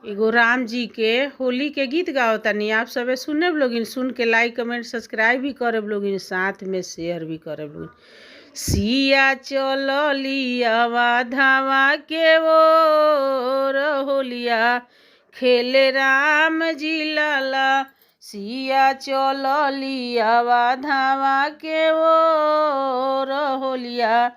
एगो राम जी के होली के गीत गाओ तनी आप सबे सुने लोगिन। सुन के लाइक कमेंट सब्सक्राइब भी करे लोगिन, साथ में शेयर भी करे लोगिन। सिया चलिया धावा के ओर होलिया खेले राम जी लाला। सिया चलिया धावा के ओर होलिया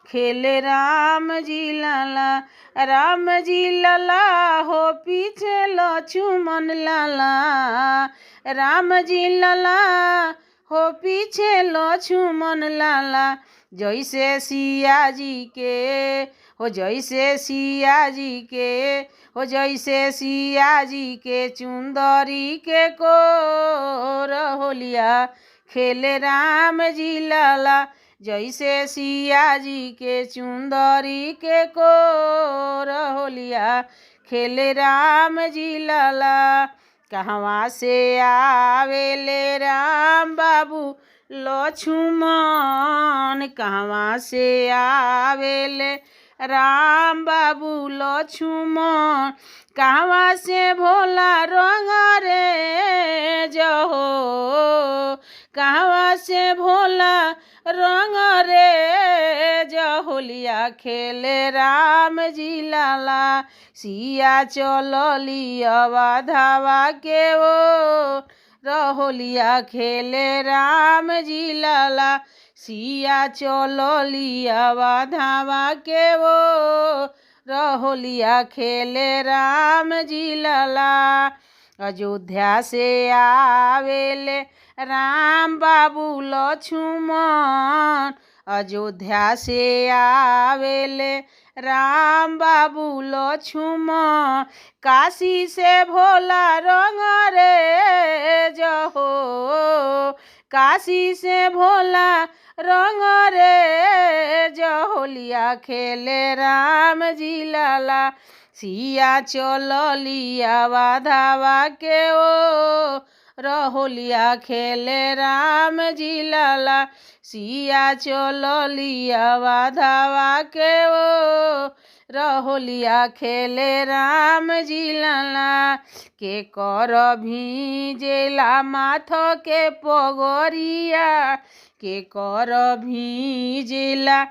खेले राम जी लाला। राम जी लाला हो पीछे लक्ष्मण लाला। राम जी लाला हो पीछे लक्ष्मण लाला। जैसे सिया जी के हो जैसे सिया जी के हो जैसे सिया जी के चुंदरी के कोर होलिया खेले राम जी लाला। जैसे सिया जी के चुंदरी के कोर होलिया खेले राम जी लाला। कहवा से आवेले राम बाबू लक्ष्मण, कहवा से आवेले राम बाबू लक्ष्मण। कहवा से भोला रंग रे जहो, कहवा से भोला रंग रे जहोलिया खेले राम जी लाला। सिया चलिया धावा के ओ रहोलिया खेले राम जी लाला। सिया चलिया धावा के ओ रहोलिया खेले राम जी लाला। अयोध्या से आवेले राम बाबू लक्ष्मण। अयोध्या से आवेले राम बाबू लक्ष्मण। काशी से भोला रंग रे जहो, काशी से भोला रंग रे जहोलिया खेले राम जी लाला। सिया चलिया धावा के ओ रहोलिया खेले राम जी लाला। सिया चलिया धावा के ओ रहोलिया खेले राम जी लाला। के कर भीजेला माथ के पगोरिया, के कर भीजेला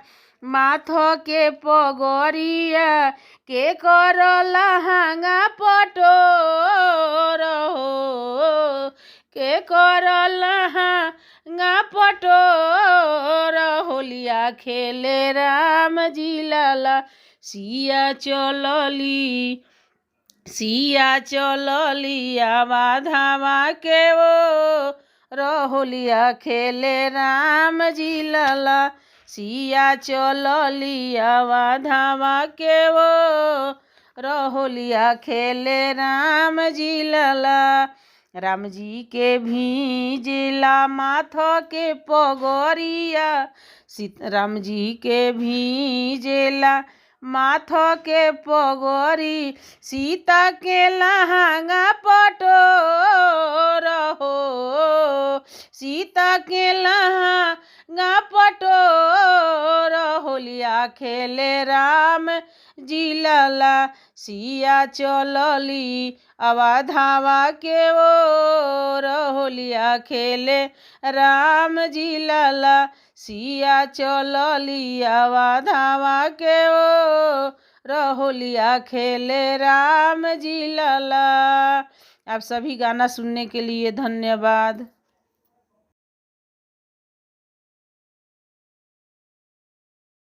माथ के पगोरिया। के कर लहंगा पटोर हो, के कर लहंगा पटोर होलिया खेले राम जी लाला। सिया चलिया धावा के ओ रहोलिया खेले राम जी लाला। सिया चलिया धावा के ओ रहोलिया खेले राम जी लाला। राम जी के भीजेला माथ के पगोरिया, राम जी के भीजेला माथ के पगोरी। सीता के लहंगा पटोर हो, सीता के लहंगा पटोर होलिया खेले राम जी लाला। सिया चलिया धावा के ओ रहोलिया खेले राम जी लाला। सिया चलिया धावा के ओ रहोलिया खेले राम जी लाला। आप सभी गाना सुनने के लिए धन्यवाद।